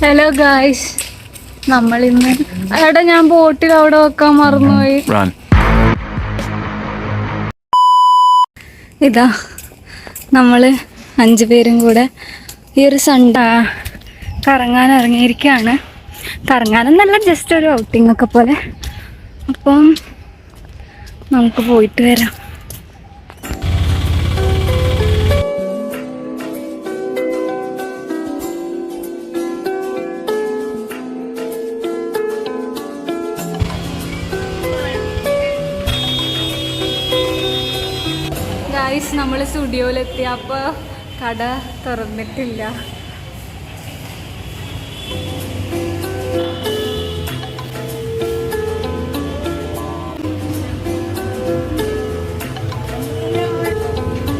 Hello guys, നമ്മളിന്ന് എടാ ഞാൻ ബോട്ടിൽ അവിടെ വെക്കാൻ മറന്നുപോയി. ഇതാ നമ്മള് 5 പേരും കൂടെ ഈ ഒരു സൺഡേ കറങ്ങാൻ ഇറങ്ങിയിരിക്കുകയാണ്. കറങ്ങാനെന്നല്ല, ജസ്റ്റ് ഒരു ഔട്ടിംഗ് ഒക്കെ പോലെ. അപ്പം നമുക്ക് പോയിട്ട് വരാം. ഗായ്സ്, നമ്മൾ സ്റ്റുഡിയോയിലെത്തിയപ്പോൾ കട തുറന്നിട്ടില്ല.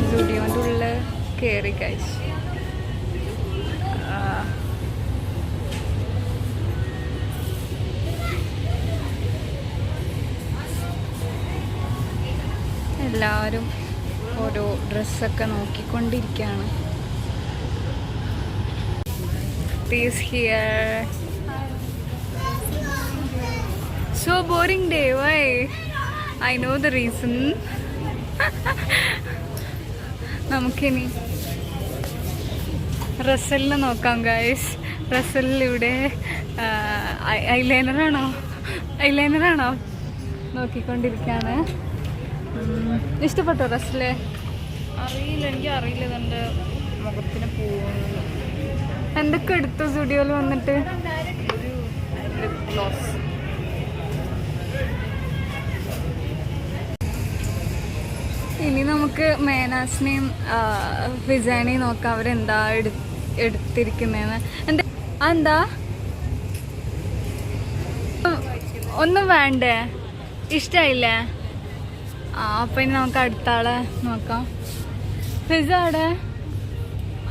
സ്റ്റുഡിയോൻ്റെ ഉള്ളിൽ കയറി ഗായ്സ്. എല്ലാവരും ഓരോ ഡ്രസ്സൊക്കെ നോക്കിക്കൊണ്ടിരിക്കുകയാണ്. This here. So boring day. Why? I know the reason. നമുക്കിനി റസലിനെ നോക്കാം ഗൈസ്. റസലിൽ ഇവിടെ ഐലൈനറാണോ നോക്കിക്കൊണ്ടിരിക്കുകയാണ്. ഇഷ്ടപ്പെട്ടോ റസലെ? അറിയില്ല, എനിക്ക് അറിയില്ല എൻ്റെ മുഖത്തിന് പോകുന്നു. എന്തൊക്കെ എടുത്തു സ്റ്റുഡിയോയിൽ വന്നിട്ട്? ഒരു ലിപ് ഗ്ലോസ്. ഇനി നമുക്ക് മേനാസിനെയും ഫിസാനെയും നോക്കാം, അവരെന്താ എടുത്തിരിക്കുന്നതെന്ന്. എന്താ ഒന്നും വേണ്ടേ? ഇഷ്ടമായില്ലേ? അപ്പൊ ഇനി നമുക്ക് അടുത്ത ആളെ നോക്കാം. ഫിസ അവിടെ?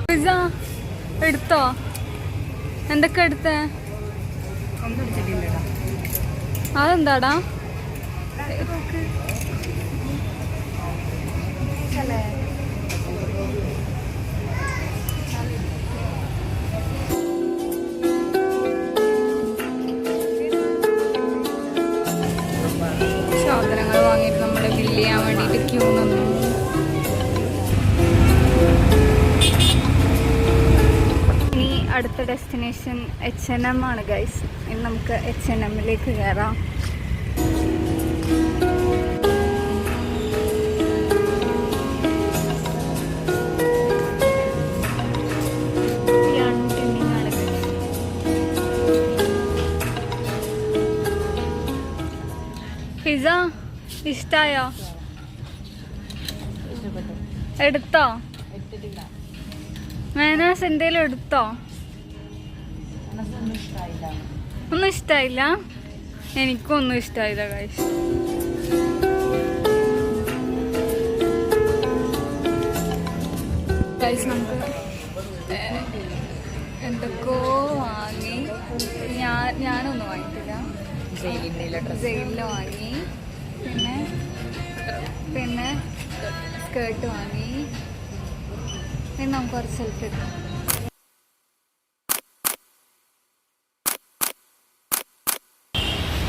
ഫിസ എടുത്തോ? എന്തൊക്കെ എടുത്തേ? അതെന്താടാ? സാധനങ്ങൾ വാങ്ങിയിട്ട് നമ്മളെ ബില്ല് ചെയ്യാൻ വേണ്ടിയിട്ട് ക്യൂ നിന്നു. ഇനി അടുത്ത ഡെസ്റ്റിനേഷൻ H&M ആണ് ഗൈസ്. ഇനി നമുക്ക് H&Mലേക്ക് കയറാം. പിസ ഇഷ്ടായോ? എടുത്തോ? മേനാസ് എന്തേലും എടുത്തോ? ഒന്നും ഇഷ്ടായില്ല? എനിക്കും ഒന്നും ഇഷ്ടായില്ല ഗൈസ്. ഗൈസ്, നമുക്ക് എന്തൊക്കെയോ വാങ്ങി. ഞാനൊന്നും വാങ്ങിയിട്ടില്ല. ജയിലിൽ വാങ്ങി, പിന്നെ സ്കേർട്ട് വാങ്ങി. ഇനി നമുക്ക് കുറച്ച് സെൽഫി എടുക്കാം.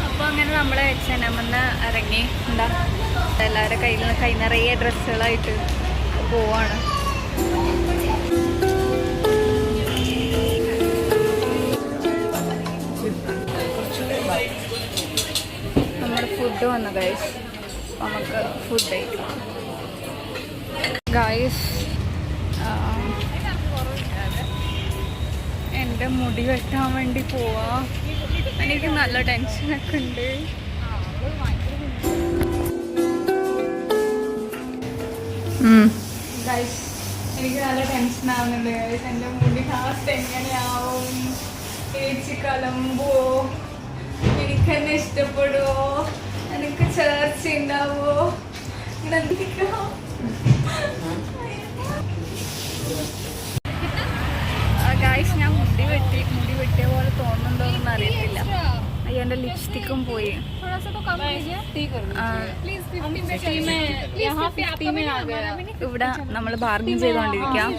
അപ്പോൾ അങ്ങനെ നമ്മൾ H&Mന്ന് ഇറങ്ങി. എന്താ എല്ലാവരുടെ കൈ നിറയെ ഡ്രസ്സുകളായിട്ട് പോവാണ്. നമ്മുടെ ഫുഡ് വന്നു ഗൈസ്. നമുക്ക് ഫുഡ് കഴിക്കാം ഗൈസ്. എൻ്റെ മുടി വെട്ടാൻ വേണ്ടി പോവാ. എനിക്ക് നല്ല ടെൻഷനൊക്കെ ഉണ്ട്. ഗൈസ്, എനിക്ക് നല്ല ടെൻഷൻ ആവുന്നുണ്ട് ഗൈസ്. എൻ്റെ മുടി ലാസ്റ്റ് എങ്ങനെയാവും? തേച്ച് കളമ്പോ? എനിക്കെന്നെ ഇഷ്ടപ്പെടുവോ? എനിക്ക് ചേർച്ച ഉണ്ടാവോ? ഗായ്സ്, ഞാൻ മുടി വെട്ടിയ പോലെ തോന്നുന്നുണ്ടോന്ന് അറിയത്തില്ല. അയ്യോ, എൻ്റെ ലിപ്സ്റ്റിക്കും പോയി. ഇവിടെ നമ്മൾ ബാർഗിൻ ചെയ്തോണ്ടിരിക്കാം.